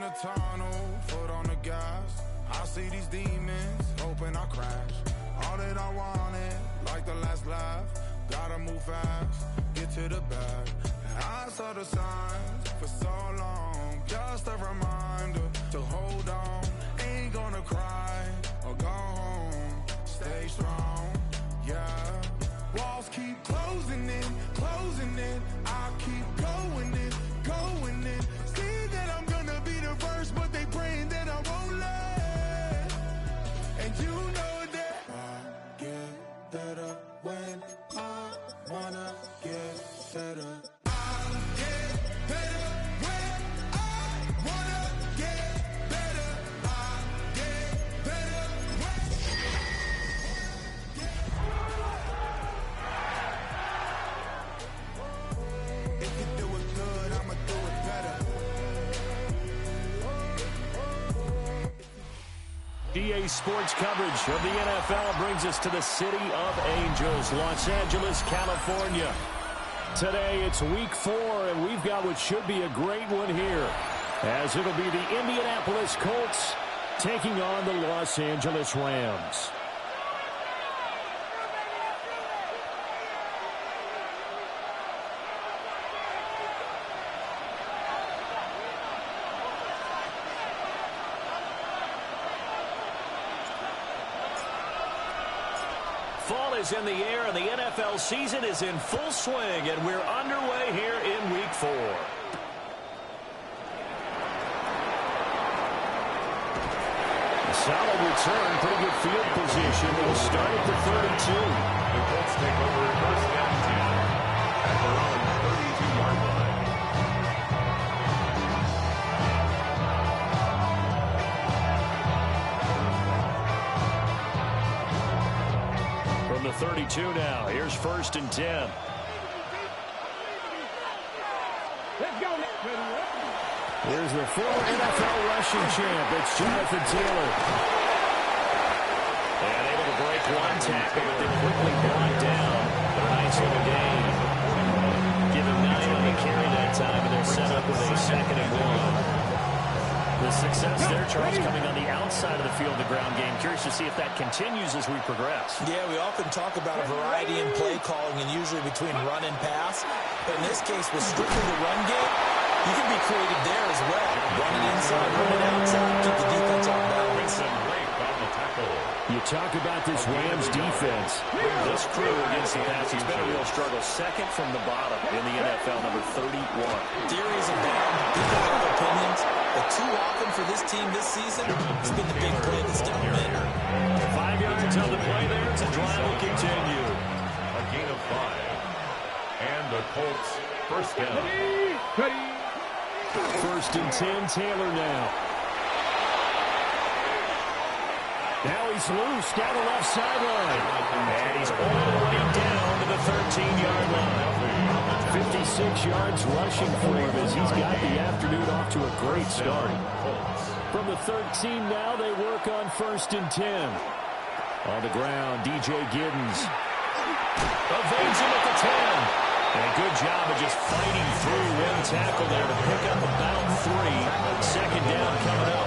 the tunnel, foot on the gas. I see these demons, hoping I crash. All that I wanted, like the last laugh. Gotta move fast, get to the bag. I saw the signs for so long, just a reminder to hold on. Ain't gonna cry or go home, stay strong, yeah. Walls keep closing in, I keep going in. See that I'm gonna be the first, but they praying that I won't let. And you know that I get better when I wanna get better. EA Sports coverage of the NFL brings us to the City of Angels, Los Angeles, California. Today it's week 4, and we've got what should be a great one here, as it'll be the Indianapolis Colts taking on the Los Angeles Rams. Fall is in the air, and the NFL season is in full swing, and we're underway here in Week 4. A solid return, pretty good field position. They'll start at the 32. The Colts take over first and 10 at their own 32-yard line. From the 32 now, here's first and 10. Let's go. Here's the former NFL rushing champ. It's Jonathan Taylor. And able to break one tackle, but then quickly brought down. But a nice little gain. Give him 9 on the carry that time, and they're set up with a 2nd and 1. The success there, Charles, coming on the outside of the field, the ground game. Curious to see if that continues as we progress. Yeah, we often talk about a variety in play calling and usually between run and pass. But in this case, with strictly the run game, you can be creative there as well. Running inside, running outside, keep the defense off balance. You talk about this Rams defense. This crew against the pass, it's been a real struggle. Second from the bottom in the NFL, number 31. Theories abound, people have opinions, but too often for this team this season, it's been the big play that's done them in. 5 yards on the play there. It's a drive will continue. A gain of 5. And the Colts first down. First and 10, Taylor now. Now he's loose down the left sideline. And he's all the way down to the 13-yard line. 56 yards rushing for him as he's got the afternoon off to a great start. From the 13 now, they work on first and 10. On the ground, DJ Giddens evades him at the 10. And a good job of just fighting through one tackle there to pick up about 3. Second down coming up.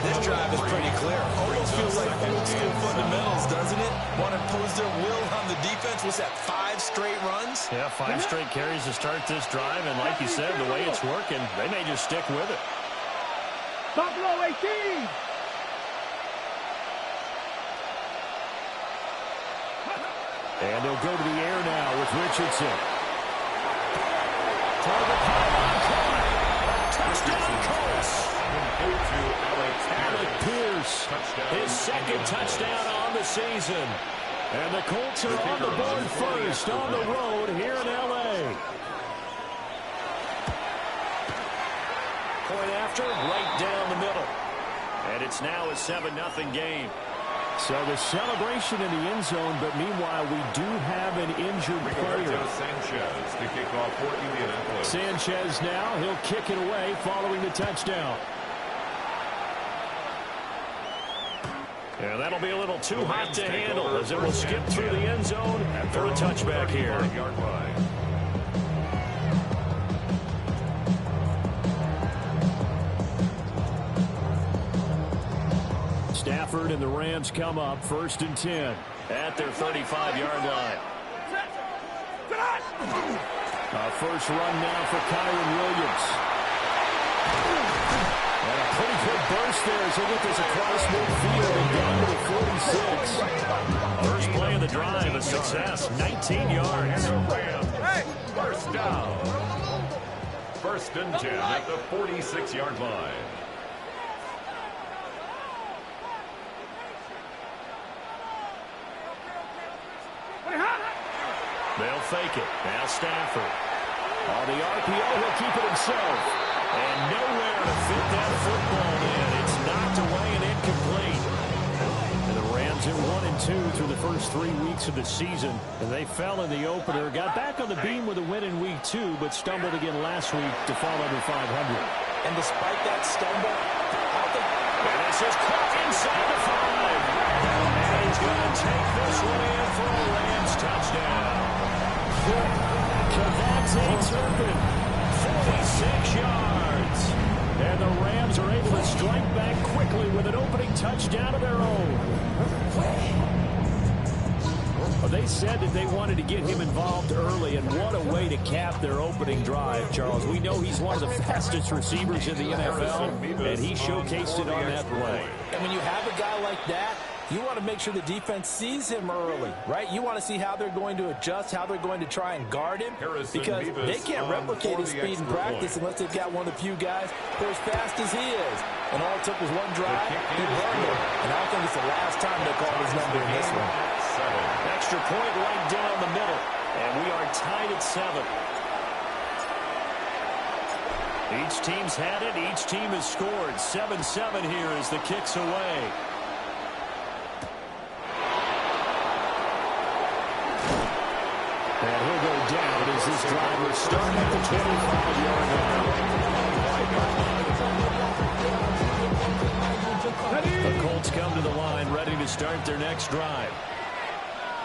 This drive is pretty clear. Almost feels like old school fundamentals, doesn't it? Want to impose their will on the defense. Was that 5 straight runs? Yeah, 5 straight carries to start this drive. And like you said, the way it's working, they may just stick with it. Buffalo 18. And they'll go to the air now with Richardson. Target pylon caught. Touchdown, Colts. Alec Pierce, his second touchdown on the season. And the Colts are on the board first on the road here in L.A. Point after, right down the middle. And it's now a 7-0 game. So the celebration in the end zone, but meanwhile, we do have an injured player. Sanchez to kick off for Indianapolis. Sanchez now, he'll kick it away following the touchdown. And that'll be a little too hot to handle as it will skip through the end zone for a touchback here. Stafford, and the Rams come up 1st and 10 at their 35-yard line. First run now for Kyron Williams. And a pretty good burst there as he get this across midfield and down to the 46. First play of the drive, a success, 19 yards. Hey, first down. 1st and 10 at the 46-yard line. They'll fake it. Now Stafford. On the RPO, he'll keep it himself. And nowhere to fit that football in. It's knocked away and incomplete. And the Rams are 1-2 through the first 3 weeks of the season. And they fell in the opener. Got back on the beam with a win in week 2, but stumbled again last week to fall under 500. And despite that stumble, and this is caught inside the 5. And he's going to take this one in for a Rams touchdown. Cavante Turpin, 46 yards. And the Rams are able to strike back quickly with an opening touchdown of their own. Well, they said that they wanted to get him involved early, and what a way to cap their opening drive, Charles. We know he's one of the fastest receivers in the NFL, and he showcased it on that play. And when you have a guy like that, you want to make sure the defense sees him early, right? You want to see how they're going to adjust, how they're going to try and guard him, because they can't replicate his speed in practice unless they've got one of the few guys who are as fast as he is. And all it took was one drive, he burned him. And I think it's the last time they called his number in this one. Extra point right down the middle, and we are tied at 7. Each team's had it, each team has scored. 7-7 here as the kick's away. And he'll go down as this drive will start at the 25-yard line. The Colts come to the line, ready to start their next drive.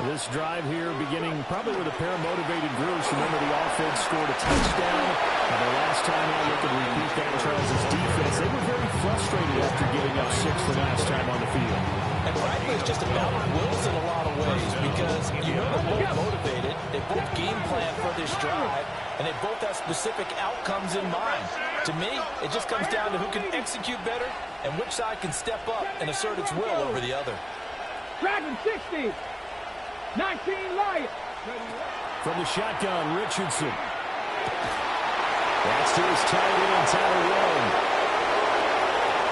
This drive here beginning probably with a pair of motivated groups. Remember, the offense scored a touchdown. And the last time I looked at repeat that, Charles' defense, they were very frustrated after giving up 6 the last time on the field. And frankly, it's just about wills in a lot of ways, because you know they're both motivated, they both game plan for this drive, and they both have specific outcomes in mind. To me, it just comes down to who can execute better and which side can step up and assert its will over the other. Dragon 60. 19 Lions. From the shotgun, Richardson. That's to his tight end, Tyler Warren.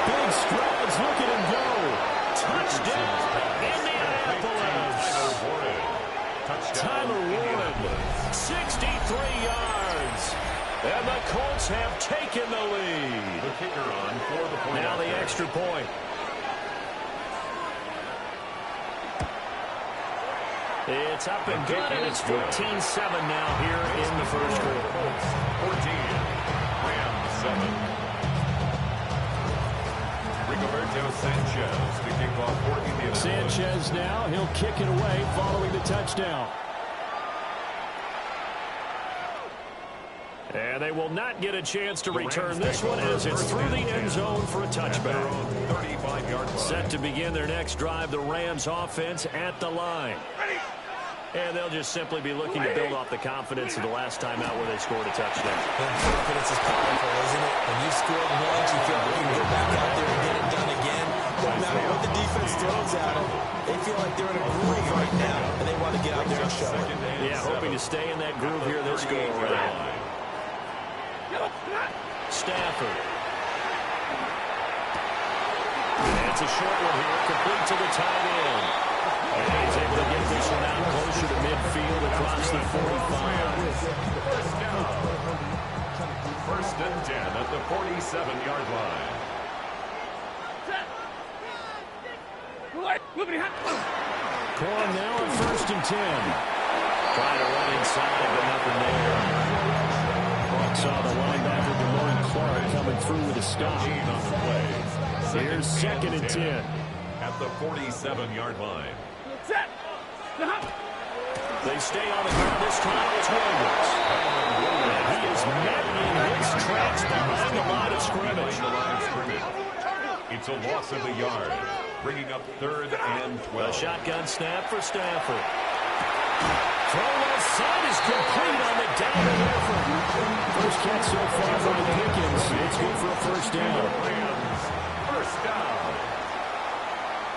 Big strides, look at him go. Touchdown, Indianapolis. Tyler Warren, 63 yards. And the Colts have taken the lead. The kicker on for the point. Now the extra point. It's up and good, and it's 14-7 now here in the first quarter. 14, Rams 7. Rigoberto Sanchez to kick off for Indianapolis. Sanchez now, he'll kick it away following the touchdown. And they will not get a chance to return this one as it's through the end zone for a touchback. 35-yard line. Set to begin their next drive, the Rams offense at the line. And they'll just simply be looking to build off the confidence of the last time out where they scored a touchdown. And confidence is powerful, isn't it? When you scored once, you feel like you can go back out there and get it done again. No matter what the defense throws at them, they feel like they're in a groove right now, and they want to get out there and show it. Yeah, hoping to stay in that groove here this go around. Stafford. And it's a short one here, complete to the tight end. And he's able to get this one out closer to midfield across the 45. First and 10 at the 47-yard line. Corn now at 1st and 10. Trying to run inside, but nothing there. Saw the linebacker, Damone Clark, coming through with a stop. On the play. Here's 2nd and 10. At the 47-yard line. They stay on the ground this time. It's Williams. And he is met in his tracks behind the line of scrimmage. It's a loss of a yard. bringing up 3rd and 12. A shotgun snap for Stafford. Throw left side is complete on the down and effort. First catch so far by Pickens. It's good for a first down. Rams, first down.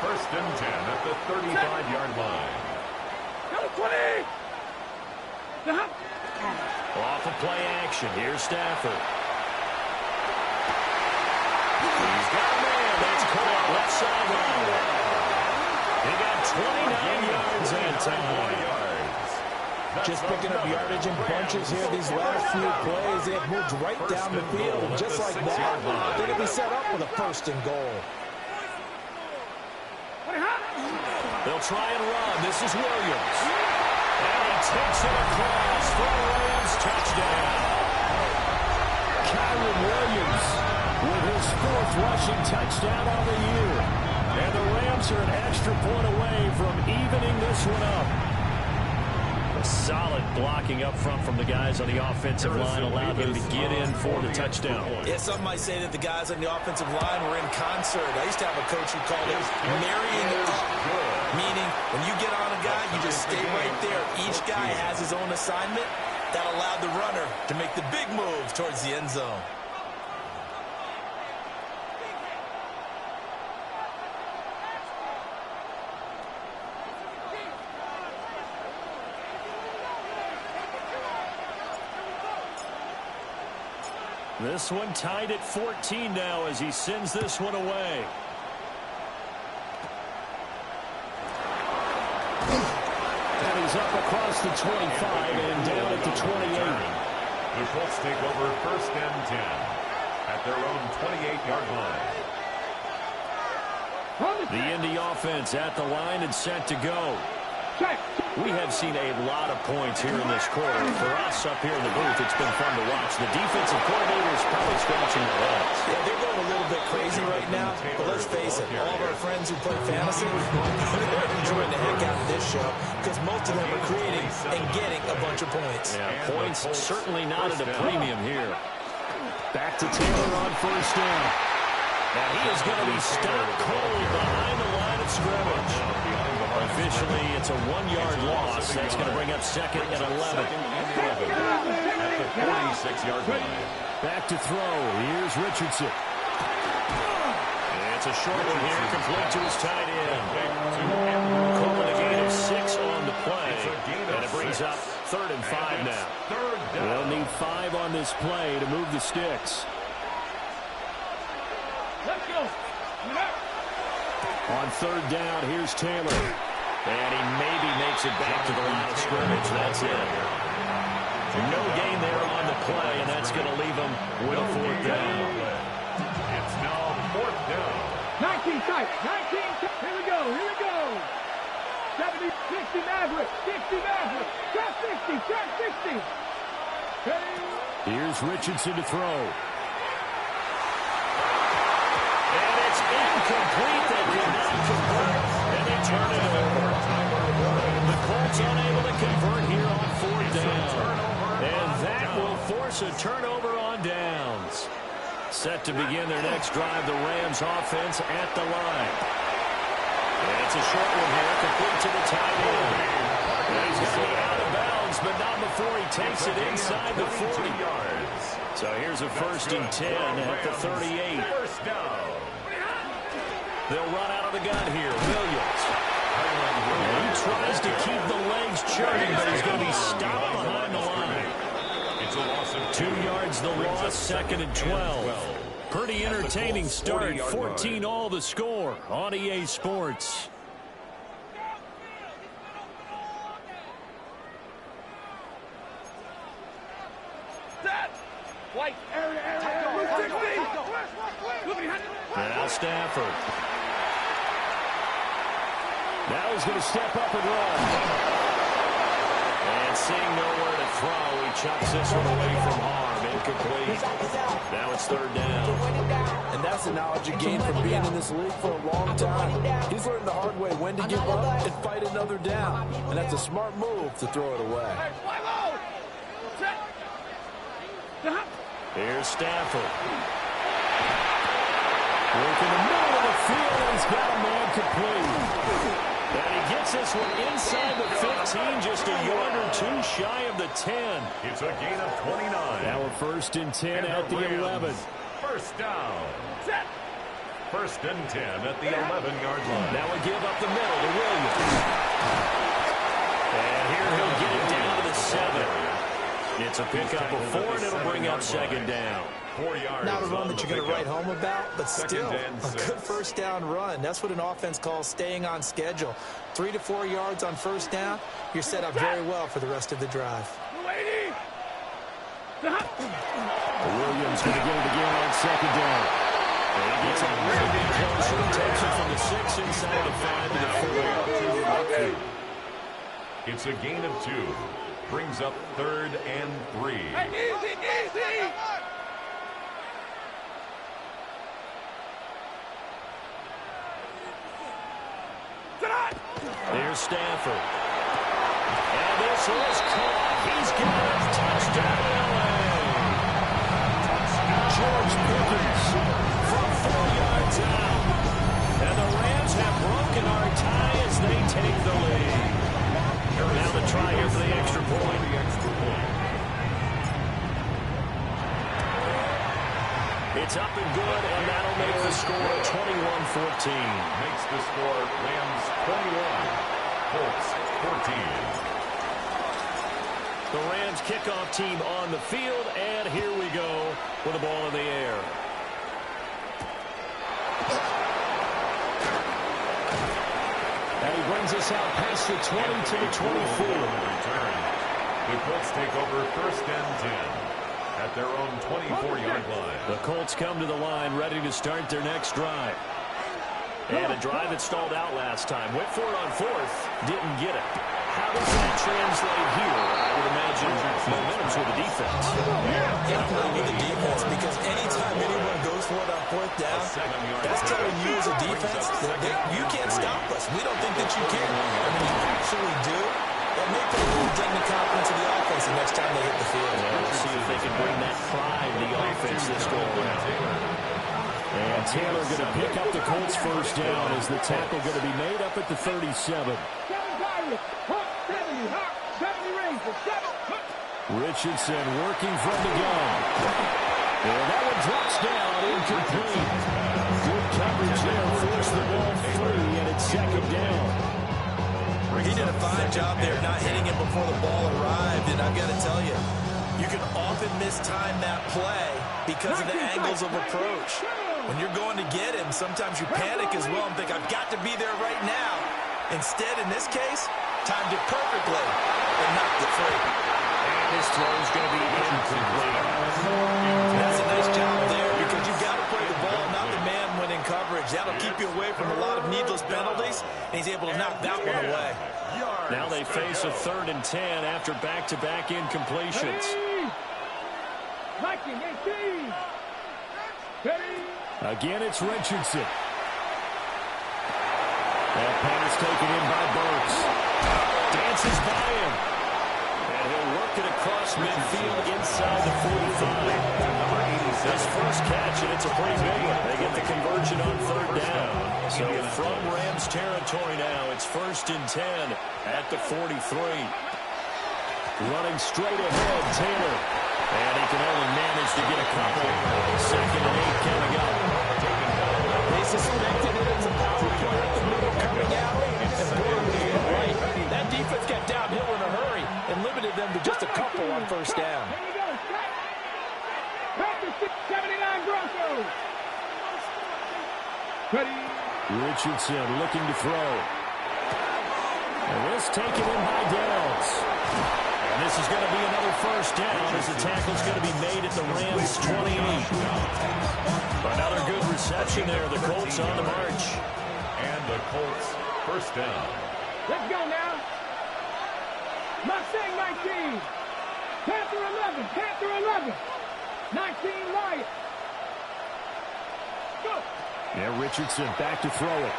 1st and 10 at the 35-yard line. Go 20. Off of play action. Here's Stafford. He's got a man. That's caught left sideline. He got 29 yards that time. Just picking up yardage in bunches here these last few plays. They have moved right down the field. And just like that, they're going to be set up with a 1st and goal. They'll try and run. This is Williams. And he takes it across for a Rams touchdown. Kyron Williams with his 4th rushing touchdown on the year. And the Rams are an extra point away from evening this one up. Solid blocking up front from the guys on the offensive line allowed them to get in for the touchdown. Yeah, some might say that the guys on the offensive line were in concert. I used to have a coach who called it marrying up, meaning when you get on a guy, you just stay right there. Each guy has his own assignment. That allowed the runner to make the big move towards the end zone. This one tied at 14 now as he sends this one away. And he's up across the 25 and down at the 28. The Colts take over 1st and 10 at their own 28-yard line. The Indy offense at the line and set to go. We have seen a lot of points here in this quarter. For us up here in the booth, it's been fun to watch. The defensive coordinator is probably scratching their heads. Yeah, they're going a little bit crazy right now, but let's face it, all of our friends who play fantasy, they're enjoying the heck out of this show because most of them are creating and getting a bunch of points. Yeah, points certainly not at a premium here. Back to Taylor on 1st down. Now he is going to be stopped cold behind the line of scrimmage. Officially, it's a 1-yard loss. That's going to bring up 2nd and 11. At the 46-yard line. Back to throw. Here's Richardson. It's a short one here, complete to his tight end. Calling a gain of 6 on the play. And it brings up 3rd and 5 now. They'll need 5 on this play to move the sticks. Let's go. On 3rd down, here's Taylor. And he maybe makes it back to the line of scrimmage. That's it. No gain there on the play, and that's going to leave him with a 4th down. It's now 4th down. 19 tight. 19 tight. Here we go. Here we go. 70, 60 Maverick. 60 Maverick. Trap 60. Trap 60. Hey. Here's Richardson to throw. And it's incomplete. They did not convert, and they turn it over. The Colts unable to convert here on 4th down. And that will force a turnover on downs. Set to begin their next drive, the Rams offense at the line. And it's a short one here, complete to the tight end. And he's going to be out of bounds, but not before he takes it inside the 40 yards. So here's a 1st and 10 at the 38. First down. They'll run out of the gun here. Williams. And he tries to keep the legs churning, but he's going to be stopped behind the line. It's a loss of 2 yards the loss, 2nd and 12. Pretty entertaining start. 14 all the score on EA Sports. White. Area. Now Stafford. Now he's going to step up and run. And seeing nowhere to throw, he chucks this one away from harm. Incomplete. Now it's 3rd down. And that's the knowledge you gain from being in this league for a long time. He's learned the hard way when to give up and fight another down. And that's a smart move to throw it away. Here's Stafford. Work in the middle of the field, and he's got a man complete. And he gets this one inside the 15, just a yard or two shy of the 10. It's a gain of 29. Now we're 1st and 10 at the 11. First down. First and 10 at the 11-yard line. Now we give up the middle to Williams. And here he'll get it down to the 7. It's a pickup of 4, and it'll bring up 2nd down. 4 yards. Not a run that you're going to write home about, but still a good first down run. That's what an offense calls staying on schedule. 3 to 4 yards on first down, you're set up very well for the rest of the drive. Williams going to get it again on 2nd down. And he gets a really big closer. Takes it from the 6 inside the 5 to the 4. It's a gain of 2. Brings up 3rd and 3. Hey, easy! There's Stafford. And this is caught. He's got a touchdown. George Pickens from 4 yards out. And the Rams have broken our tie as they take the lead. Now the try here for the extra point. It's up and good, and that'll make the score 21-14. Makes the score Rams 21, Colts 14. The Rams kickoff team on the field, and here we go with the ball in the air. And he brings us out past the 20 to the 24. Return. The Colts take over 1st and 10 at their own 24-yard line. The Colts come to the line ready to start their next drive. And a drive that stalled out last time. Went for it on 4th, didn't get it. How does that translate here? I would imagine momentum's with the defense. Definitely with the defense, because anytime anyone goes for it on 4th down, that's telling you as a defense that you can't stop us. We don't think that you can. And when you actually do, that may put a little dent in the confidence of the offense the next time they hit the field. Yeah, we'll see if they can bring that pride to the offense this go around. And Taylor going to pick up the Colts' first down as the tackle going to be made up at the 37. Richardson working from the gun. And that one drops down, incomplete. Good coverage there, forced the ball free, and it's 2nd down. He did a fine job there not hitting him before the ball arrived, and I've got to tell you, you can often mistime that play because of the angles of approach. When you're going to get him, sometimes you panic as well and think, I've got to be there right now. Instead, in this case, timed it perfectly and knocked it free. And his throw is going to be incomplete. That's a nice job there because you've got to play the ball, not the man when in coverage. That'll keep you away from a lot of needless penalties, and he's able to knock that one away. Now they face a 3rd and 10 after back-to-back incompletions. Again, it's Richardson. That pass taken in by Burks. Dances by him. And he'll work it across midfield inside the 45. His first catch, and it's a pretty big one. They get the conversion on 3rd down. So from Rams territory now, it's 1st and 10 at the 43. Running straight ahead, Taylor. And he can only manage to get a couple. 2nd and 8 coming up. They suspected it as a power play at the middle coming out, and boy, right. That defense got downhill in a hurry and limited them to just a couple on 1st down. 79 Broncos. Richardson looking to throw. And this taken in by Downs. And this is going to be another 1st down as the tackle's going to be made at the Rams' 28. Another good reception there. The Colts on the march. And the Colts 1st down. Let's go now. Mustang 19. Panther 11. Panther 11. 19 Lions. Go. Yeah, Richardson back to throw it.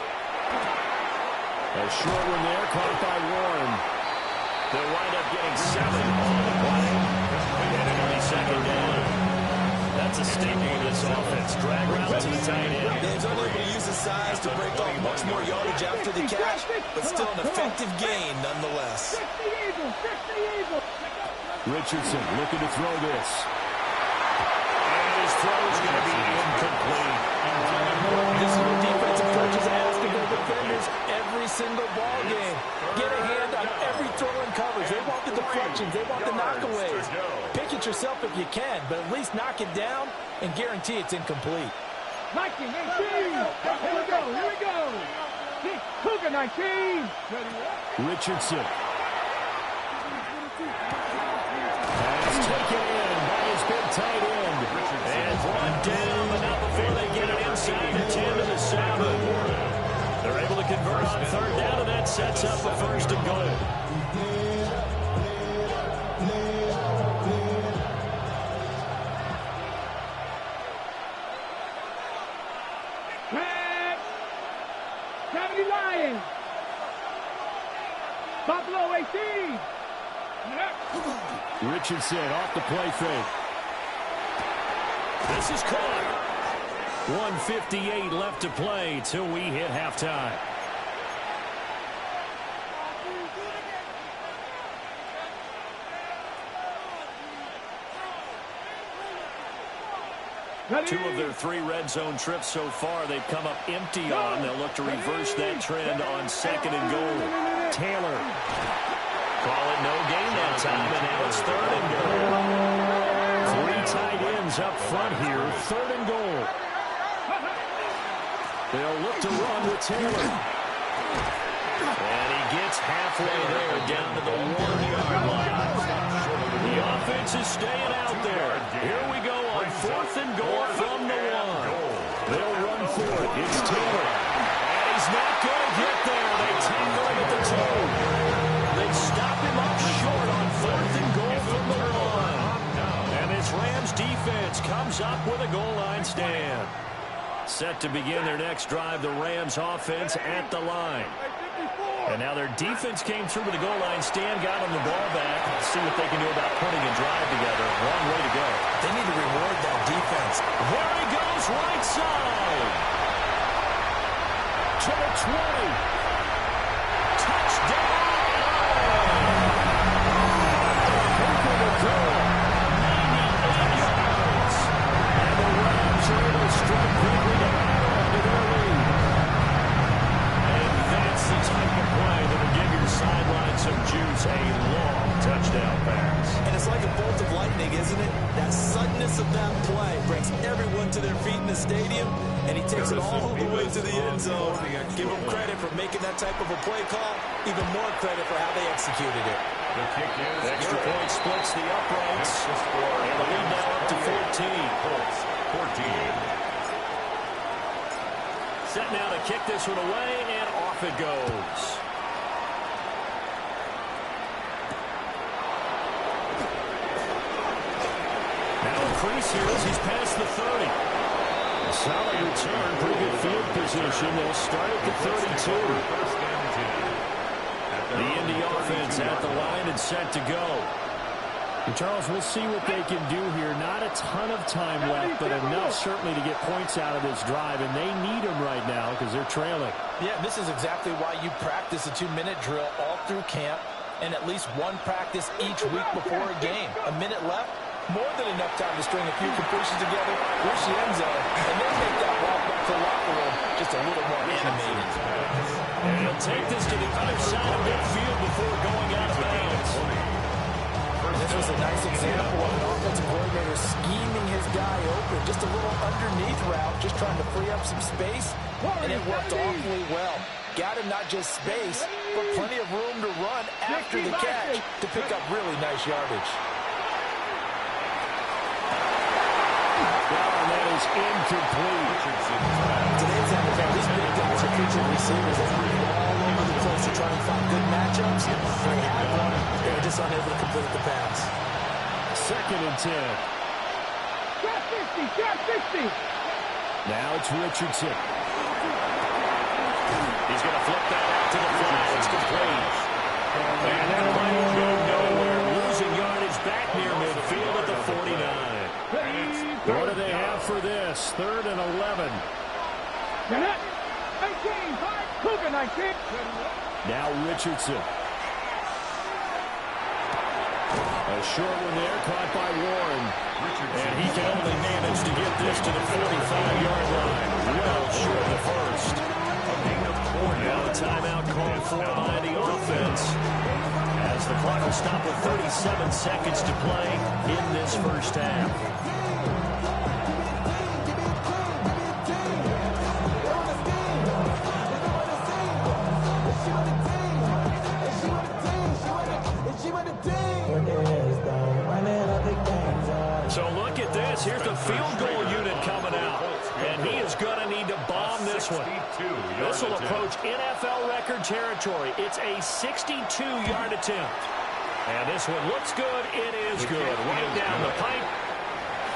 A short one there, caught by Warren. They'll wind up getting 7 on the play. And it'll be 2nd down. That That's a staple of this offense. Drag route to the tight end. He's unable to use his size to break off much more yardage after the catch, but still an effective gain nonetheless. Richardson looking to throw this. And his throw is going to be incomplete. This is what defensive coaches ask of their defenders every single ball game. Get a hand on every throw in coverage. They want the deflections. They want the knockaways. Pick it yourself if you can, but at least knock it down and guarantee it's incomplete. 19, 18. Here we go. Cougar 19. Richardson. That's taken in by his big tight end. And brought down, but not before they get it inside the 10 to the 7. They're able to convert on third down, and that sets up a first and goal. Lions. Buffalo 18. Richardson off the play fake. This is caught. 1:58 left to play till we hit halftime. Two of their 3 red zone trips so far, they've come up empty on. They'll look to reverse that trend on second and goal. Taylor. Call it no gain that time, and now it's third and goal. 3 tight ends up front here, third and goal. They'll look to run with Taylor. And he gets halfway there, down to the 1-yard line. The offense is staying out there. Here we go on fourth and goal from the 1. They'll run for it. It's Taylor. And he's not going to get there. They tackle him at the 2. They stop him up short on fourth and goal from the 1. And this Rams defense comes up with a goal line stand. Set to begin their next drive, the Rams offense at the line. And now their defense came through with the goal line stand, got them the ball back. Let's see what they can do about putting a drive together. Long way to go. They need to reward that defense. There he goes, right side. To the 20. Touchdown. Over the goal. 98 yards. And the Rams are able to strike quickly to add on to their lead. And that's the type of play that will give your sideline some juice. A long touchdown pass. And it's like a bolt of lightning, isn't it? That suddenness of that play brings everyone to their feet in the stadium, and he takes it all the way to the end zone. Give him credit for making that type of a play call, even more credit for how they executed it. The extra point splits the uprights, and the lead now up to 14. Set now to kick this one away, and off it goes. Now Priest here as he's past the 30. Solid return, pretty good field position. They'll start at the 32. The Indy offense at the line and set to go. And Charles, we'll see what they can do here. Not a ton of time left, but enough certainly to get points out of this drive, and they need them right now because they're trailing. Yeah, this is exactly why you practice a 2-minute drill all through camp and at least one practice each week before a game. A minute left, more than enough time to string a few completions together, reach the end zone, and then make that walk back to the locker room just a little more animated. And he'll take this to the other side of midfield before going out of bounds. This was a nice example of an offensive coordinator scheming his guy open. Just a little underneath route, just trying to free up some space, and it worked awfully well. Got him not just space, but plenty of room to run after the catch to pick up really nice yardage. And that is incomplete. Today's NFL, these big guys are featured receivers. They're moving all over the place to try and find good matchups. They had one. They're just unable to complete the pass. Second and 10. Got 50. Now it's Richardson. He's going to flip that out to the flat. It's complete. And that might go nowhere. Losing yardage back near midfield at the 49. What do they for this. 3rd and 11. 18, 5, Cougar 19. Now Richardson. A short one there, caught by Warren. And he can only manage to get this to the 45-yard line. Well short of the first. Now a timeout called for by the offense, as the clock will stop with 37 seconds to play in this first half. So look at this. Here's the field goal unit coming out. And he is going to need to bomb this one. This will approach NFL record territory. It's a 62-yard attempt. And this one looks good. It is good. Right down the pipe.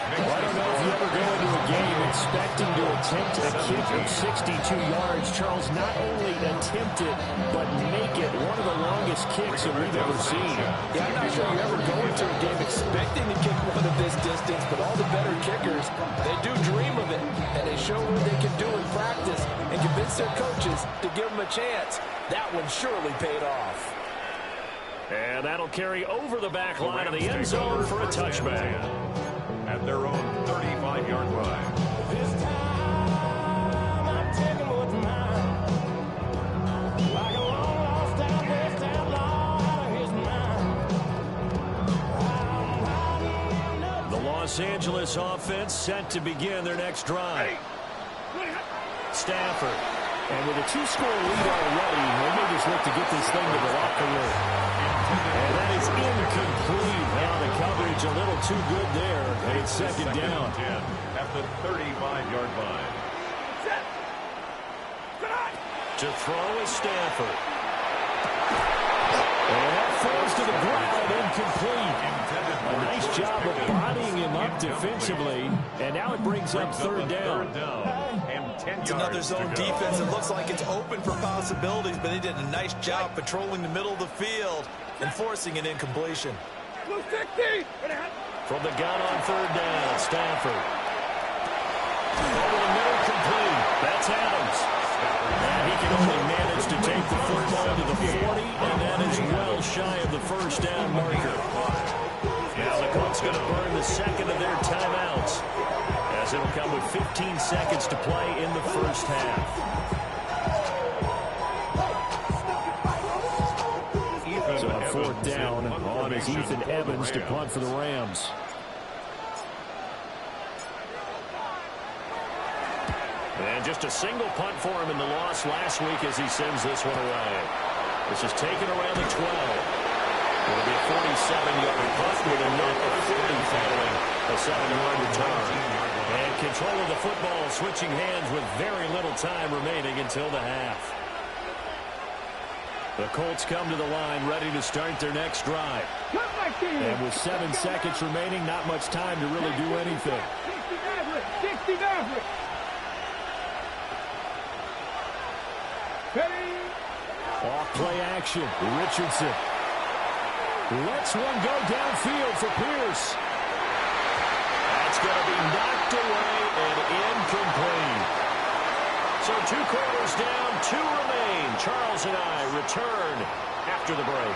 Well, I don't know if you ever go into a game expecting to attempt a kick of 62 yards. Charles, not only attempt it, but make it one of the longest kicks that we've ever seen. Yeah, I'm not sure you ever go into a game expecting to kick one of this distance, but all the better kickers, they do dream of it, and they show what they can do in practice and convince their coaches to give them a chance. That one surely paid off. And that'll carry over the back line of the end zone for a touchback. At their own 35-yard line. This time I'm taking what's mine. Like a long-lost out-west outlaw out of his mind. The Los Angeles offense set to begin their next drive. Stafford. And with a 2-score lead already, they may just look to get this thing to the locker room. And that is incomplete. Now the coverage a little too good there. And it's second down. At the 35-yard line. To throw is Stafford. And that falls to the ground, incomplete. A nice job of bodying him up defensively. And now it brings up third down. It's another zone defense. It looks like it's open for possibilities, but they did a nice job patrolling the middle of the field and forcing an incompletion. From the gun on third down, Stafford. Over the middle, complete. That's Adams. And he can only manage to take the football to the 40, and that is well shy of the first down marker. Now the Colts going to burn the second of their timeouts, as it'll come with 15 seconds to play in the first half. So on fourth down, on is Ethan Evans to punt for the Rams. And just a single punt for him in the loss last week as he sends this one away. This is taken around the 12. It'll be a 47-yard punt with a net of 40 following a 7-yard return. And control of the football switching hands with very little time remaining until the half. The Colts come to the line ready to start their next drive. And with 7 seconds remaining, not much time to really do anything. 60 Maverick. Off play action. Richardson lets one go downfield for Pierce. That's going to be knocked away and incomplete. So 2 quarters down, 2 remain. Charles and I return after the break.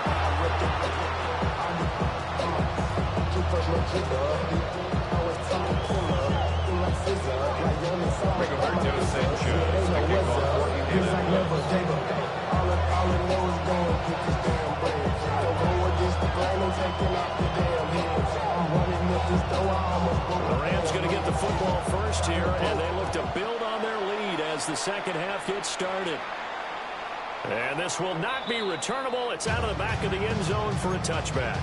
The Rams going to get the football first here, and they look to build on their lead as the second half gets started. And this will not be returnable. It's out of the back of the end zone for a touchback.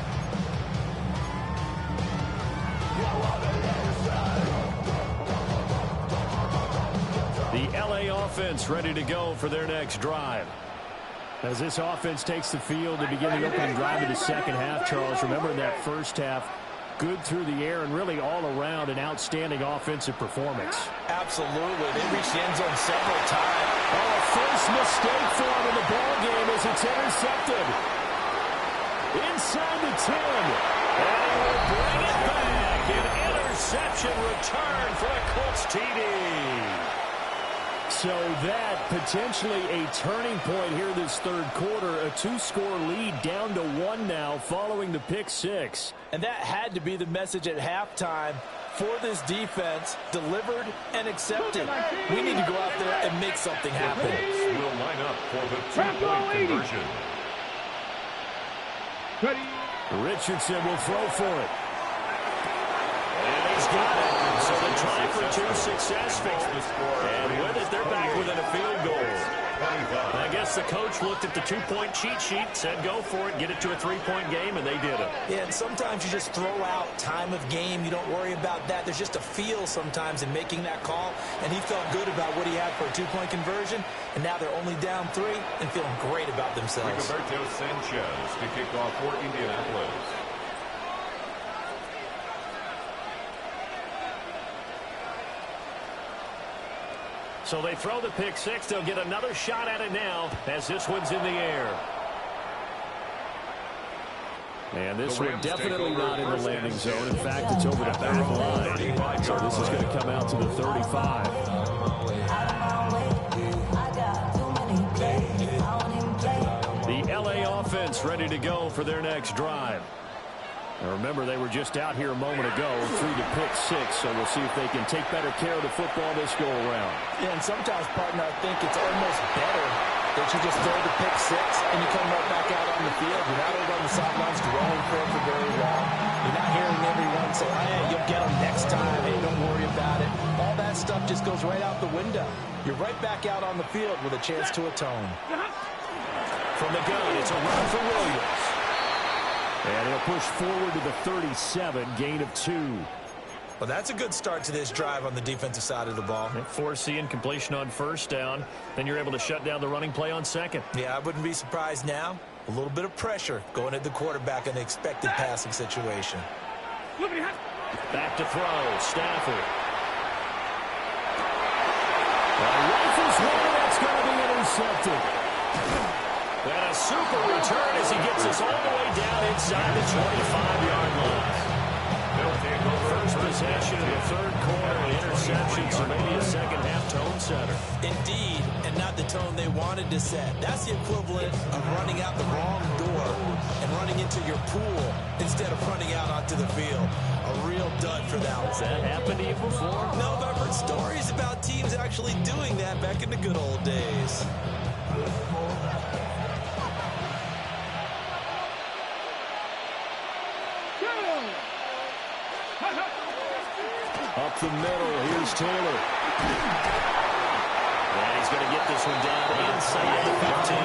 The LA offense ready to go for their next drive. As this offense takes the field to begin the opening drive of the second half, Charles, remember in that first half, good through the air and really all around an outstanding offensive performance. Absolutely. They reached the end zone several times. Oh, a first mistake for him in the ball game as it's intercepted. Inside the 10. And he will bring it back. An interception return for a It's TD. So that potentially a turning point here this third quarter. A 2-score lead down to 1 now following the pick six. And that had to be the message at halftime for this defense. Delivered and accepted. We need to go out there and make something happen. Will line up for the two-point conversion. Richardson will throw for it. And he's got it. So the try for two successful. And with it, they're back within a field goal. I guess the coach looked at the two-point cheat sheet, said go for it, get it to a three-point game, and they did it. Yeah, and sometimes you just throw out time of game. You don't worry about that. There's just a feel sometimes in making that call, and he felt good about what he had for a two-point conversion, and now they're only down 3 and feeling great about themselves. Rigoberto Sanchez to kick off for Indianapolis. So they throw the pick six. They'll get another shot at it now as this one's in the air. And this one definitely not in the landing zone. In fact, it's over the back line. So this is going to come out to the 35. The LA offense ready to go for their next drive. Now remember, they were just out here a moment ago through the pick six, so we'll see if they can take better care of the football this go-around. Yeah, and sometimes, partner, I think it's almost better that you just throw the pick six and you come right back out on the field. You're not over on the sidelines dwelling for it for very long. You're not hearing everyone say, hey, you'll get them next time. Hey, don't worry about it. All that stuff just goes right out the window. You're right back out on the field with a chance to atone. From the gun, it's a run for Williams. And he'll push forward to the 37, gain of 2. Well, that's a good start to this drive on the defensive side of the ball. Forcing completion on first down. Then you're able to shut down the running play on second. Yeah, I wouldn't be surprised now. A little bit of pressure going at the quarterback in an expected passing situation. Back to throw, Stafford. Rifles one, that's going to be intercepted. And a super return as he gets us all the way down inside the 25-yard line. First possession of the third quarter, an interception, so maybe a second-half tone setter. Indeed, and not the tone they wanted to set. That's the equivalent of running out the wrong door and running into your pool instead of running out onto the field. A real dud for that one. Has that happened to you before? No, but I've heard stories about teams actually doing that back in the good old days. Up the middle, here's Taylor. And he's going to get this one down inside the 15.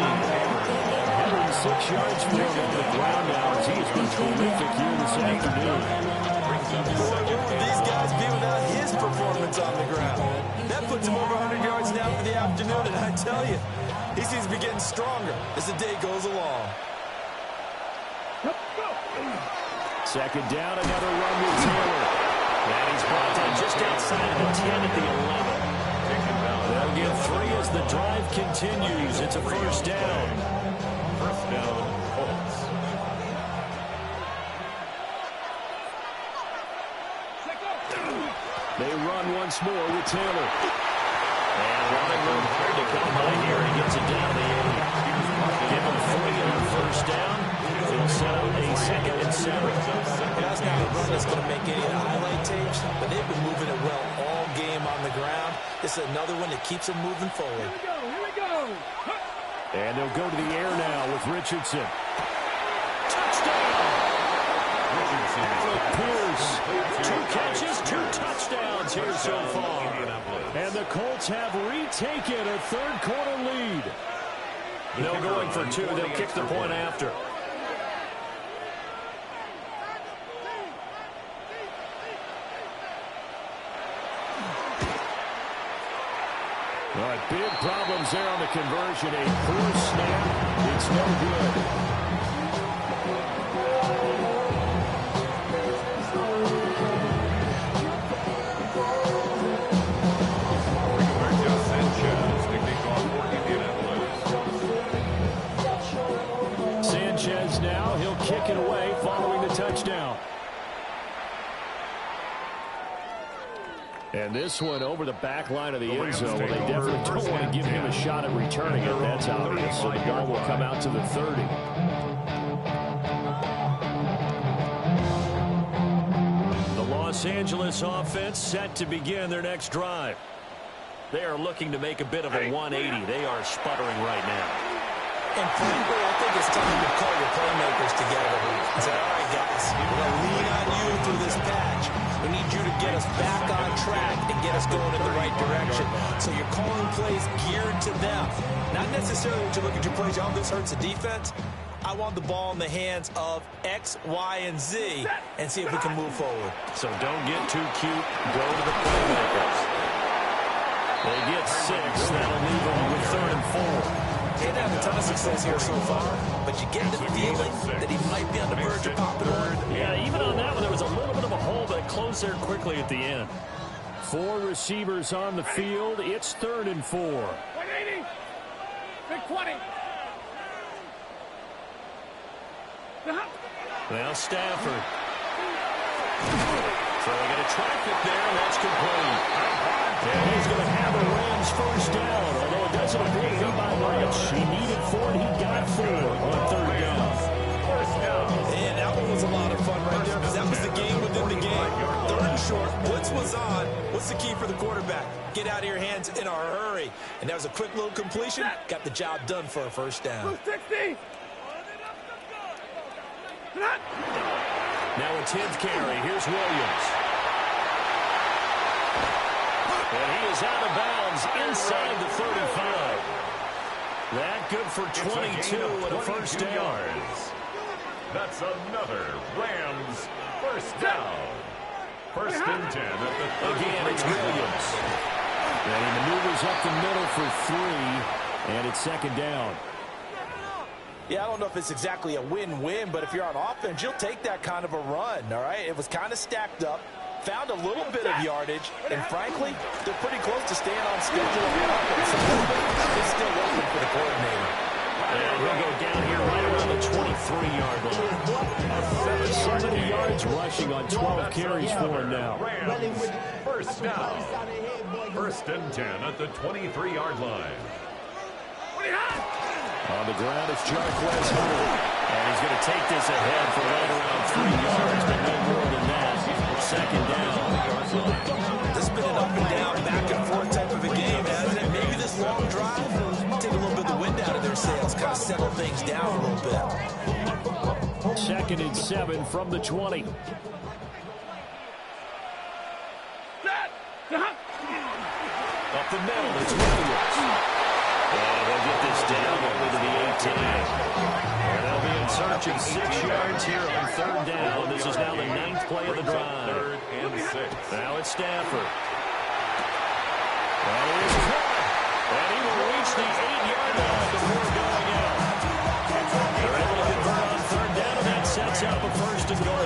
106 yards for him on the ground now as he has been terrific here this afternoon. Where would these guys be without his performance on the ground? That puts him over 100 yards now for the afternoon, and I tell you, he seems to be getting stronger as the day goes along. Second down, another run with Taylor. And he's brought down just outside of the 10 at the 11. They'll get 3 as the drive continues. It's a first down. First down, Colts. They run once more with Taylor. And running room hard to come by here. He gets it down the 8. Give him 3 on the first down. He'll set up a second and 7. That's not a run that's going to make any of the highlight tapes, but they've been moving it well all game on the ground. This is another one that keeps them moving forward. Here we go. And they'll go to the air now with Richardson. Touchdown! Pierce, 2 catches, 2 touchdowns here so far. And the Colts have retaken a third quarter lead. No going for 2. They'll kick the point after. All right, big problems there on the conversion. A poor snap. It's no good. Sanchez now. He'll kick it away following the touchdown. And this one over the back line of the end zone. Well, they definitely don't want to give him a shot at returning it. That's obvious. So the ball will come out to the 30. The Los Angeles offense set to begin their next drive. They are looking to make a bit of a 180. They are sputtering right now. And frankly, I think it's time to call your playmakers together and say, all right, guys, we're going to lean on you through this patch. We need you to get us back on track and get us going in the right direction. So you're calling plays geared to them. Not necessarily to look at your plays, oh, this hurts the defense. I want the ball in the hands of X, Y, and Z and see if we can move forward. So don't get too cute. Go to the playmakers. They get 6. That'll leave them with 3rd and 4. He ain't had a ton of success here so far, but you get the feeling that he might be on the verge of popping one. Yeah, even on that one, there was a little bit of a hole, but it closed there quickly at the end. 4 receivers on the field. It's 3rd and 4. 180. Big 20. Now Stafford. Throwing at a traffic there, and that's complete. And he's going to have a Rams first down, although it doesn't appear to be by much. He needed 4, and he got 4 on 3rd down. And that one was a lot of fun right there because that was the game within the game. 3rd and short, blitz was on. What's the key for the quarterback? Get out of your hands in a hurry. And that was a quick little completion. Got the job done for a first down. 60. Now a 10th carry. Here's Williams. And he is out of bounds inside the 35. That good for 22 and a first down. That's another Rams first down. 1st and 10 at the 33. Again, it's Williams. And he maneuvers up the middle for 3, and it's 2nd down. Yeah, I don't know if it's exactly a win-win, but if you're on offense, you'll take that kind of a run, all right? It was kind of stacked up, found a little bit of yardage, and frankly, they're pretty close to staying on schedule on offense. It's still open for the coordinator. And he'll go down here right around the 23-yard line. 70 yards rushing on 12 carries for him now. Rams first down. 1st and 10 at the 23-yard line. On the ground, it's Jarquez Hunter. And he's going to take this ahead for right around 3 yards, but no more than that. 2nd down. This has been an up and down, back and forth type of a game, hasn't it? Maybe this long drive take a little bit of the wind out of their sails, kind of settle things down a little bit. 2nd and 7 from the 20. Up the middle, it's Williams. And they'll get this down over to the 18. And they'll be in search of 6 yards here on 3rd down. This is now the 9th play of the drive. 3rd and 6. Now it's Stafford. And he is caught. And he will reach the 8-yard line before going out. They're able to convert on 3rd down, and that sets up a 1st and goal.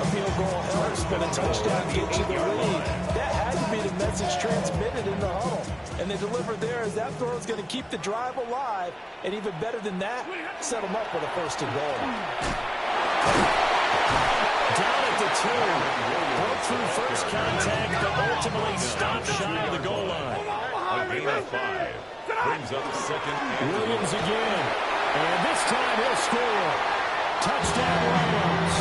A field goal helps, but a touchdown gets you the lead. That had to be the message transmitted in the huddle. And they delivered there as that throw is going to keep the drive alive. And even better than that, set them up with a 1st and goal. Down at the 2. Broke through first contact, but ultimately stopped shy of the goal line. A gain of 5. Brings up 2nd and Williams again. And this time he'll score. Touchdown Rams.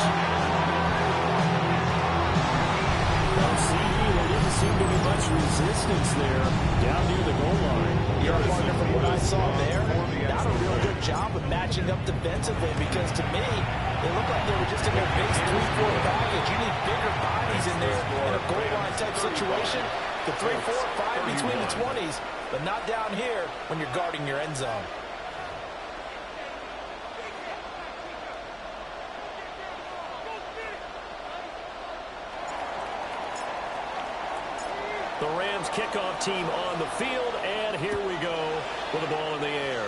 There didn't seem to be much resistance there down near the goal line. Your partner, from what I saw there, not a real good job of matching up defensively because to me, it looked like they were just in their base 3-4 package. You need bigger bodies in there in a goal line type situation. The 3, 4, 5 between the 20s, but not down here when you're guarding your end zone. The Rams kickoff team on the field, and here we go with the ball in the air.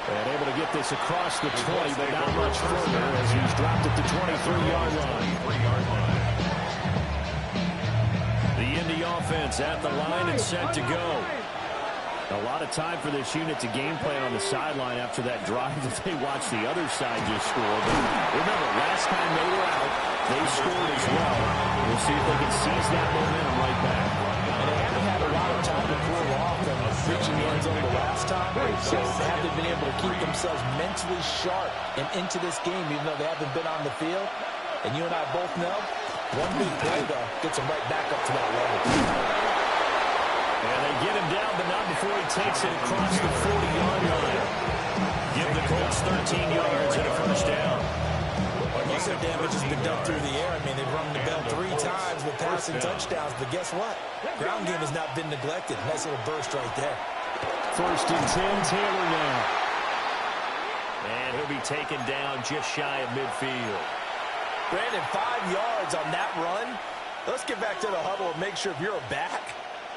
And able to get this across the 20, but not much further as he's dropped at the 23-yard line. The Indy offense at the line and set to go. A lot of time for this unit to game plan on the sideline after that drive that they watched the other side just score. But remember, last time they were out, they scored as well. We'll see if they can seize that momentum right back. And they haven't had a lot of time to cool off and reaching the end zone the last time. So haven't been able to keep themselves mentally sharp and into this game, even though they haven't been on the field. And you and I both know, one big play, though, gets them right back up to that level. And they get him down, but not before he takes it across the 40-yard line. Give the Colts 13 yards and a first down. Most of the damage has been done through the air. I mean, they've rung the bell 3 times with passing touchdowns, but guess what? Ground game has not been neglected. Nice little burst right there. First and 10, Taylor now. And he'll be taken down just shy of midfield. Brandon, 5 yards on that run. Let's get back to the huddle and make sure if you're a back,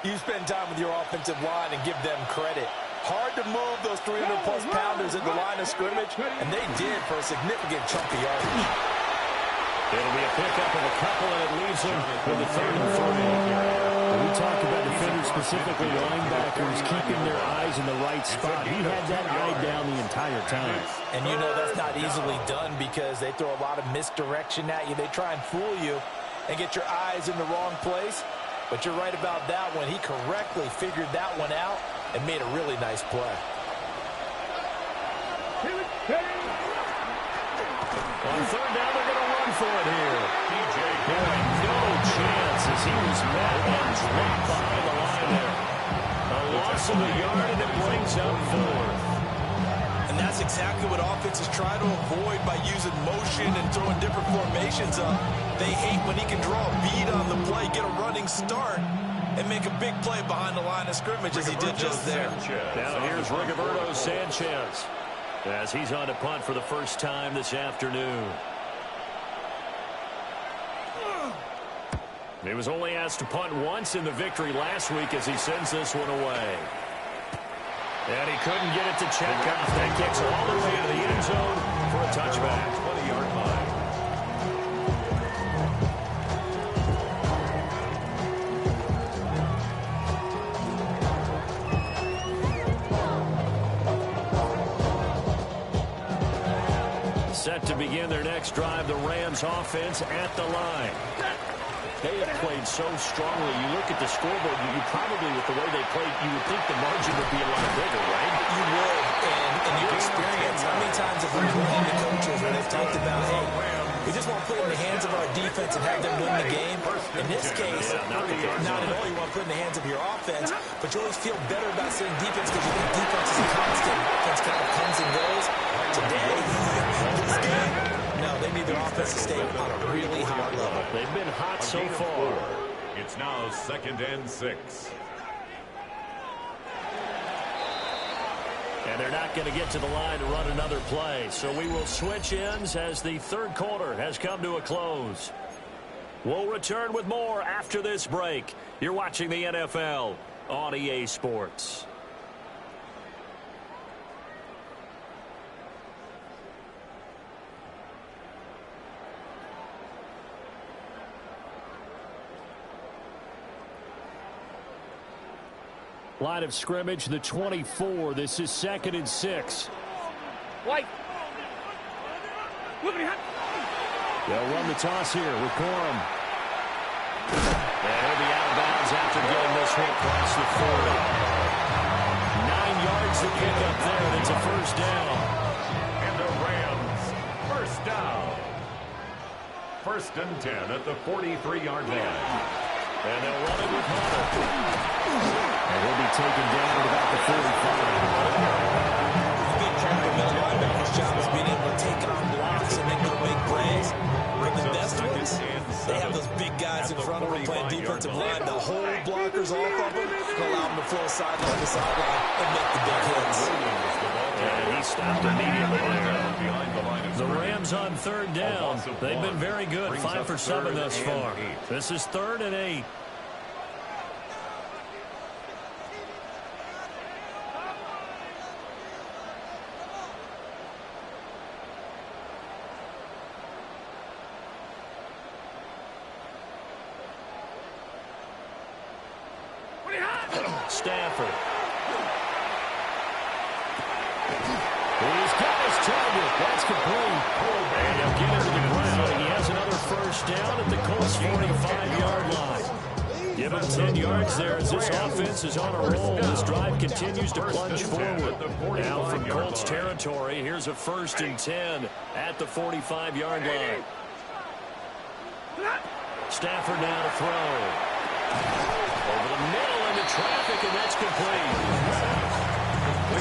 you spend time with your offensive line and give them credit. Hard to move those 300-plus pounders at the line of scrimmage, and they did for a significant chunk of yardage. It'll be a pickup of a couple, and it leaves them with a 3rd and 3. When we talk about defenders, specifically linebackers, keeping their eyes in the right spot, he had that eye down the entire time. And you know that's not easily done because they throw a lot of misdirection at you. They try and fool you and get your eyes in the wrong place. But you're right about that one. He correctly figured that one out and made a really nice play. On 3rd down, they're going to run for it here. Boy, no chance as he was met and dropped behind the line there. A loss of a yard, and it brings up 4th. And that's exactly what offenses try to avoid by using motion and throwing different formations up. They hate when he can draw a bead on the play, get a running start, and make a big play behind the line of scrimmage as he did just there. Now here's Rigoberto Sanchez as he's on to punt for the first time this afternoon. He was only asked to punt once in the victory last week as he sends this one away. And he couldn't get it to check off. That kicks all the way to the end zone for a touchback. 20-yard line. Set to begin their next drive, the Rams offense at the line. They have played so strongly. You look at the scoreboard, you probably, with the way they played, you would think the margin would be a lot bigger, right? You would. And in your experience, how many times have we run into coaches where they've talked about, hey, we just want to put it in the hands of our defense and have them win the game? In this case, not at all. You want to put it in the hands of your offense, but you always feel better about saying defense because you think defense is a constant. Offense kind of comes and goes. Today, this game, no, they need their offense to stay on a really high level. They've been hot so far. It's now 2nd and 6. And they're not going to get to the line to run another play. So we will switch ends as the 3rd quarter has come to a close. We'll return with more after this break. You're watching the NFL on EA Sports. Line of scrimmage, the 24. This is 2nd and 6. White. They'll run the toss here with Corum. And he'll be out of bounds after getting this one across the 40. 9 yards to pick up there, and it's a first down. And the Rams, first down. 1st and 10 at the 43-yard line. And they'll run it with Hunter. And he'll be taken down at about the 45. A big part of the middle linebacker's job is being able to take on blocks and then go make plays. But the best ones, they have those big guys in front of them playing defensive line to hold blockers off of them and allow them to flow sideline to sideline and make the big hits. And he stopped immediately there. The Rams on 3rd down. They've been very good, 5 for 7 thus far. This is 3rd and 8. Stafford. That's complete. And he'll get into the ground, and he has another first down at the Colts' 45-yard line. Give him 10 yards there as this offense is on a roll. This drive continues to plunge forward. Now from Colts territory, here's a 1st and 10 at the 45-yard line. Stafford now to throw. Over the middle into traffic, and that's complete. I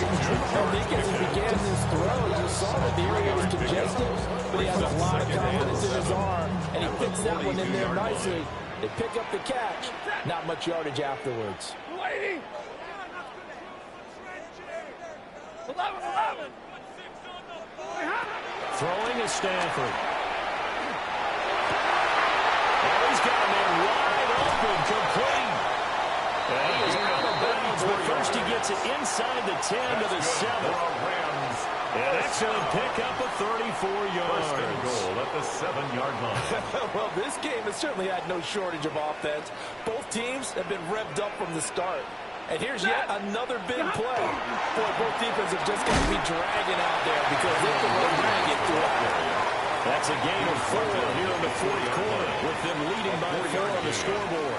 think as he began his throw, you saw that the area was congested, but he has a lot of confidence in his arm, and he fits that one in there nicely. They pick up the catch. Not much yardage afterwards. 11. Throwing is Stafford. Oh, he's got a man wide open, complete. And he is out of bounds, but first he gets it inside the 10 to the 7. An excellent pickup of 34 yards. First and goal at the 7-yard line. Well, this game has certainly had no shortage of offense. Both teams have been revved up from the start. And here's yet another big play. Boy, both defenses have just got to be dragging out there because they can run ragged throughout. That's a gain of 4 here in the fourth quarter, with them leading by 4 on the scoreboard.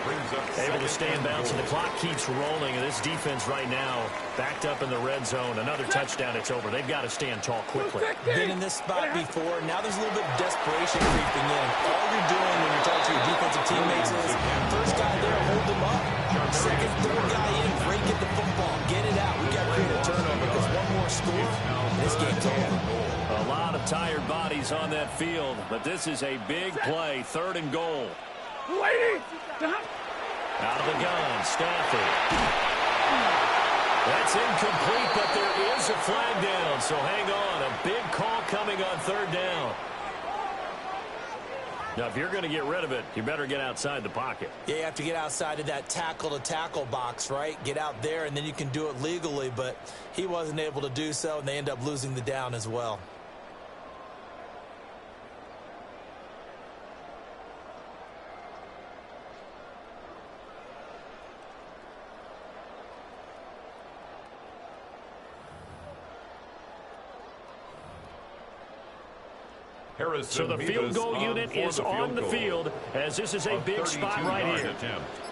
Able to stay in bounds, and the clock keeps rolling. And this defense right now backed up in the red zone. Another touchdown, it's over. They've got to stand tall quickly. Been in this spot before. Now there's a little bit of desperation creeping in. All you're doing when you're talking to your defensive teammates is first guy there, hold him up. Second, third guy in, break at the football. Get it out. We got to create a turnover because one more score, this game's over. A lot of tired bodies on that field, but this is a big play. 3rd and goal. Out of the gun, Stafford. That's incomplete, but there is a flag down, so hang on. A big call coming on 3rd down. Now, if you're going to get rid of it, you better get outside the pocket. Yeah, you have to get outside of that tackle-to-tackle box, right? Get out there, and then you can do it legally, but he wasn't able to do so, and they end up losing the down as well. So the field goal unit is on the field, as this is a big spot right here.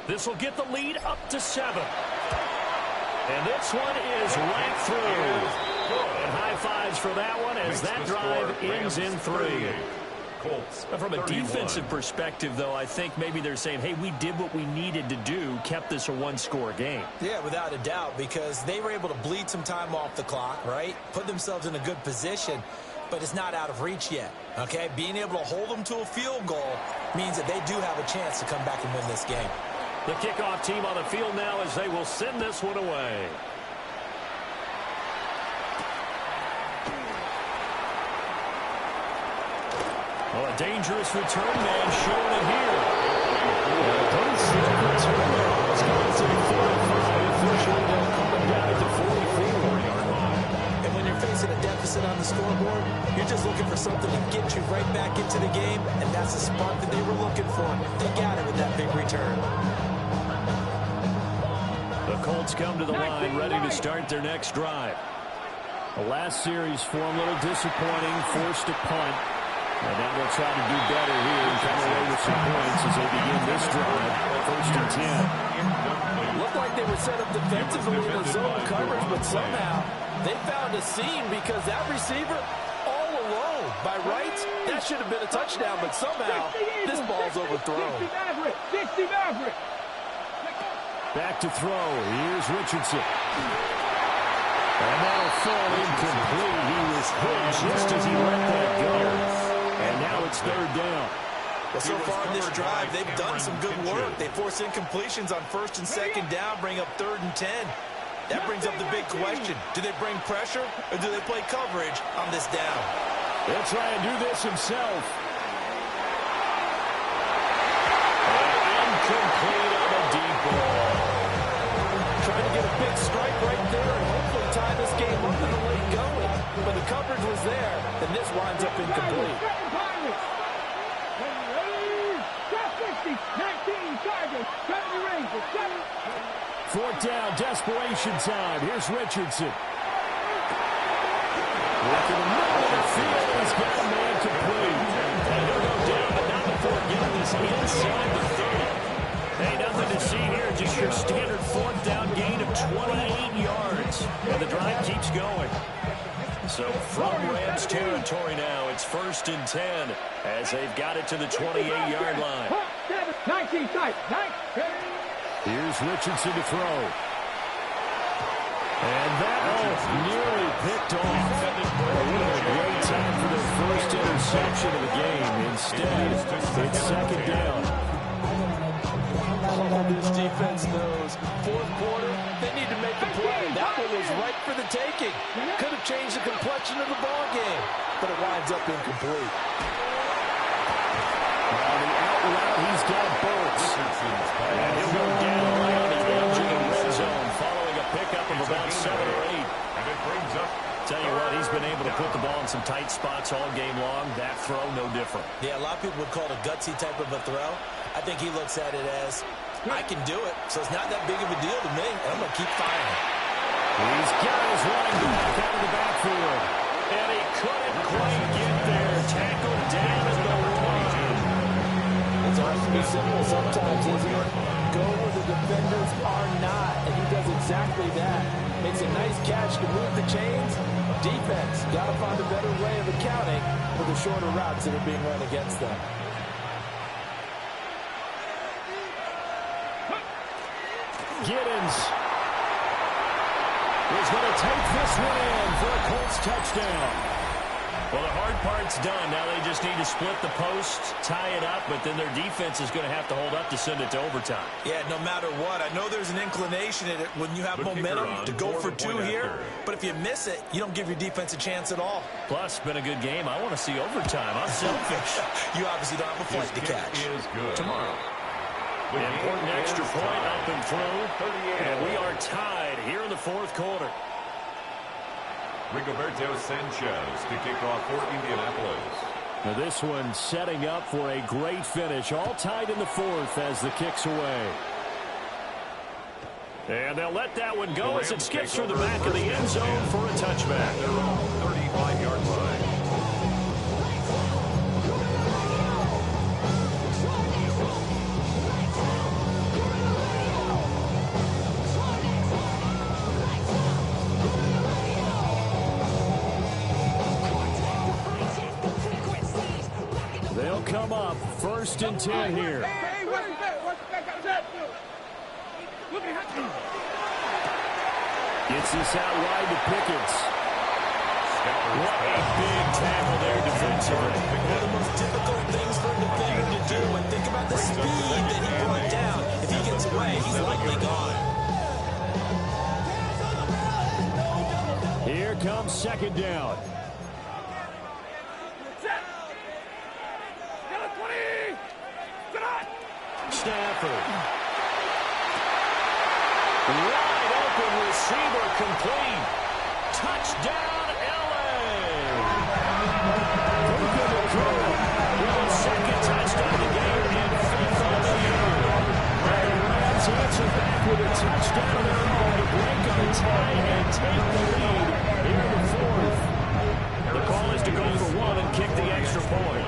This will get the lead up to 7. And this one is right through. And high fives for that one as that drive ends in 3. From a defensive perspective, though, I think maybe they're saying, hey, we did what we needed to do, kept this a 1-score game. Yeah, without a doubt, because they were able to bleed some time off the clock, right? Put themselves in a good position, but it's not out of reach yet, okay? Being able to hold them to a field goal means that they do have a chance to come back and win this game. The kickoff team on the field now as they will send this one away. Well, a dangerous return man showing it here. Pretty slick return there. It's going to the 45. Unfortunately, they'll come down at the 44-yard line. And when you're facing a deficit on the scoreboard, you're just looking for something to get you right back into the game, and that's the spark that they were looking for. They got it with that big return. The Colts come to the line, ready to start their next drive. The last series for them, a little disappointing, forced to punt. And now they'll try to do better here and come away with some points as they begin this drive. 1st and 10. Looked like they were set up defensively in the zone coverage, but somehow they found a seam because that receiver all alone. By rights, that should have been a touchdown, but somehow this ball's overthrown. Back to throw. Here's Richardson. And that'll fall incomplete. He was hit just as he let that go. And now it's 3rd down. Well, so far in this drive, they've done some good work. They force incompletions on 1st and 2nd down, bring up 3rd and 10. That brings up the big question. Do they bring pressure or do they play coverage on this down? They'll try and do this himself. Incomplete on a deep ball. Trying to get a big strike right there and hopefully tie this game up in the late going. But the coverage was there, and this winds up incomplete. 4th down, desperation time. Here's Richardson. Look in the middle of the field. standard fourth down gain of 28 yards. And the drive keeps going. So from Rams territory now, it's 1st and 10 as they've got it to the 28-yard line. 19 tight. Here's Richardson to throw. And that nearly picked off. It would have been a great time for their first interception of the game. Instead, it's 2nd down. All this defense knows. 4th quarter, they need to make a play. That one was right for the taking. Could have changed the complexion of the ball game, but it winds up incomplete. On the out route, he's got Burks. And he'll go down around the edge of the red zone following a pickup of about 7 or 8. And it brings up. Tell you what, he's been able to put the ball in some tight spots all game long. That throw, no different. Yeah, a lot of people would call it a gutsy type of a throw. I think he looks at it as, I can do it, so it's not that big of a deal to me. I'm going to keep firing. He's got his running back out of the backfield. And he couldn't quite get there. Tackled down at the 1. It's hard to be simple sometimes, isn't it? Go where the defenders are not, and he does exactly that. Makes a nice catch to move the chains. Defense, got to find a better way of accounting for the shorter routes that are being run against them. Giddens is going to take this one in for a Colts touchdown. Well, the hard part's done. Now they just need to split the post, tie it up, but then their defense is going to have to hold up to send it to overtime. Yeah, no matter what. I know there's an inclination in it when you have momentum to go for 2 here, but if you miss it, you don't give your defense a chance at all. Plus, been a good game. I want to see overtime. I'm selfish. You obviously don't have a flight to catch. Is good. Tomorrow. Important extra point up and through. And we are tied here in the 4th quarter. Rigoberto Sanchez to kick off for Indianapolis. Now this one setting up for a great finish. All tied in the 4th as the kick's away. And they'll let that one go as it skips through the back of the end zone for a touchback. They're on 35-yard line. Come up, 1st and 10 here. Hey, what's that got that? Look at him. Gets this out wide to Pickens. What a big tackle there defensively. One of the most difficult things for a defender to do. And think about the speed that he brought down. If he gets away, he's likely gone. Here comes 2nd down. Stafford. Wide open receiver complete. Touchdown, L.A. Second touchdown of the game and 5th on the year. And the Rams answer back with a touchdown of their own to break on tie and take the lead here in the 4th. The call is to go for 1 and kick the extra point.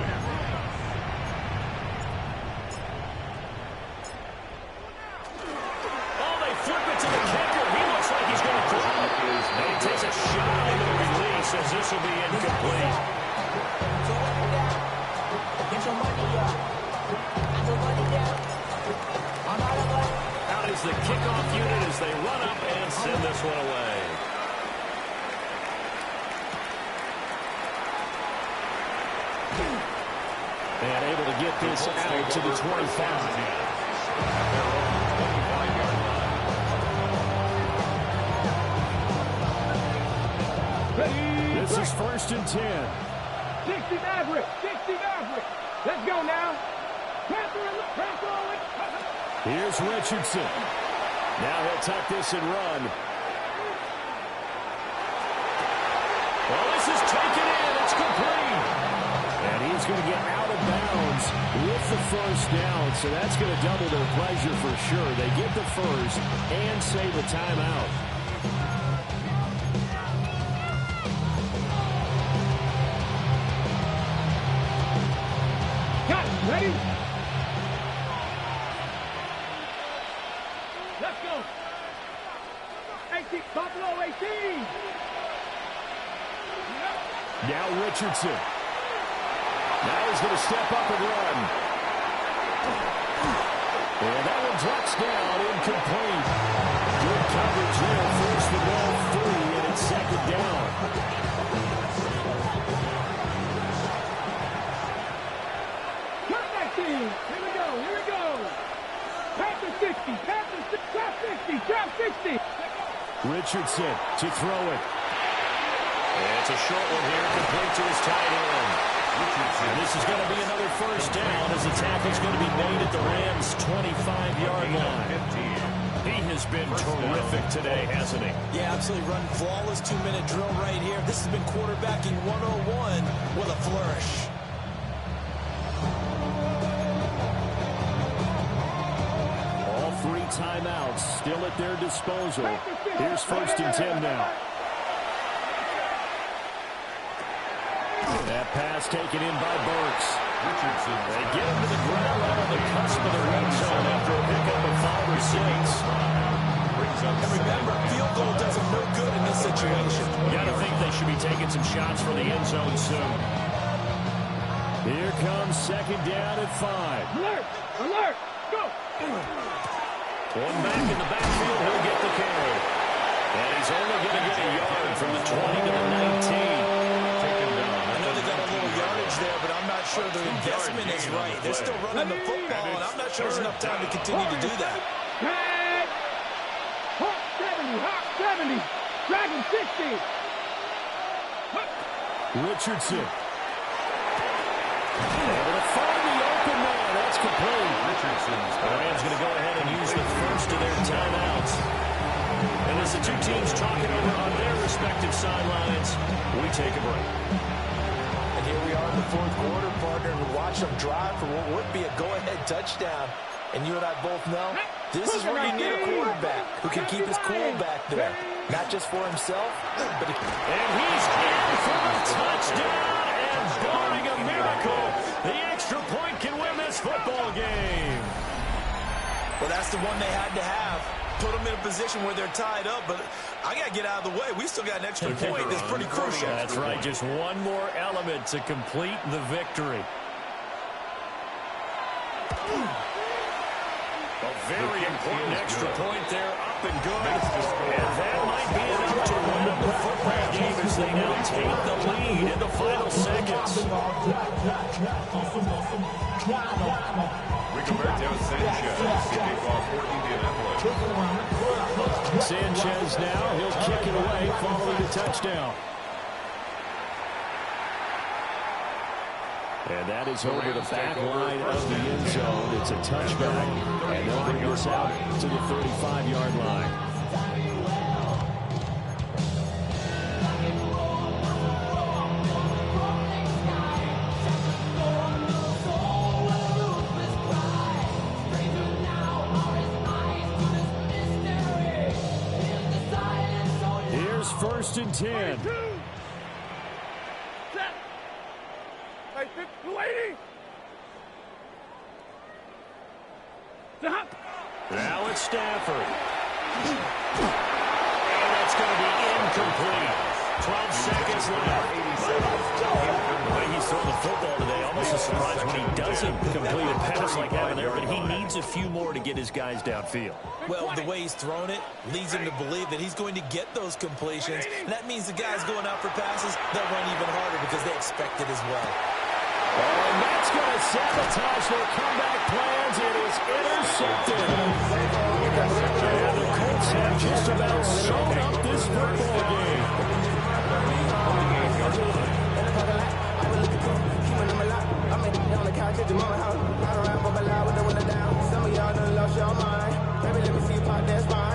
Says this will be incomplete. Out is the kickoff unit as they run up and send this one away. And able to get this out to the 25. This is 1st and 10. 60 Maverick. 60 Maverick. Let's go now. Here's Richardson. Now he'll tuck this and run. Well, this is taken in. It's complete. And he's going to get out of bounds with the 1st down. So that's going to double their pleasure for sure. They get the 1st and save a timeout. Ready? Let's Buffalo 18. Now Richardson. Now he's going to step up and run. And that one drops down, incomplete. Good coverage there. Forced the ball free, and it's second down. Comeback team. Here we go. Here we go. Panthers 60. Panthers 60. Trap 60. Trap 60. Richardson to throw it. And it's a short one here, complete to his tight end. And this is going to be another first down as the tackle's going to be made at the Rams' 25-yard line. He has been terrific today, hasn't he? Yeah, absolutely run flawless 2-minute drill right here. This has been quarterbacking 101 with a flourish. All 3 timeouts still at their disposal. Here's 1st and 10 now. That pass taken in by Burks. Richardson. They get him to the ground right on the cusp of the red zone after a pickup of 5 or 6. And remember, field goal does them no good in this situation. You got to think they should be taking some shots for the end zone soon. Here comes 2nd down at 5. Alert! Alert! Go! One back in the backfield, he'll get the carry. And he's only going to get a yard from the 20 to the 19. I know they got a little yardage there, but I'm not sure their investment is right. They're still running the football, and I'm not sure there's enough time to continue to do that. Tag! Hawk 70! Hawk 70! Dragon 60! Richardson. Able to find the open man. That's complete. The Rams going to go ahead and use the first of their timeouts. And as the two teams talking over on their respective sidelines, we take a break. And here we are in the 4th quarter, partner, to watch them drive for what would be a go-ahead touchdown. And you and I both know this is where you need a quarterback who can keep his cool back there. Not just for himself, but... And he's in for a touchdown, and barring a miracle, the extra point can win this football game. Well, that's the one they had to have. Put them in a position where they're tied up, but I got to get out of the way. We still got an extra point that's pretty crucial. That's right, just one more element to complete the victory. A very important extra point there, up and good. And that might be enough to win up the football game as they now take the lead in the final seconds. Sanchez now, he'll kick it away following the touchdown. And that is over the back line of the end zone. It's a touchback, and they'll bring this out to the 35-yard line. Here's 1st and 10. Lady! Stop! Now it's Stafford. And that's going to be incomplete. 12 seconds left. The way he's throwing the football today, almost a surprise when he doesn't complete a pass like that there, but he needs a few more to get his guys downfield. Well, the way he's thrown it leads him to believe that he's going to get those completions, and that means the guys going out for passes, they'll run even harder because they expect it as well. And that's going to sabotage their comeback plans. It is intercepted. And the Colts have just about sewn up this football game. Some of y'all done lost your mind. Baby, let me see you pop that spine.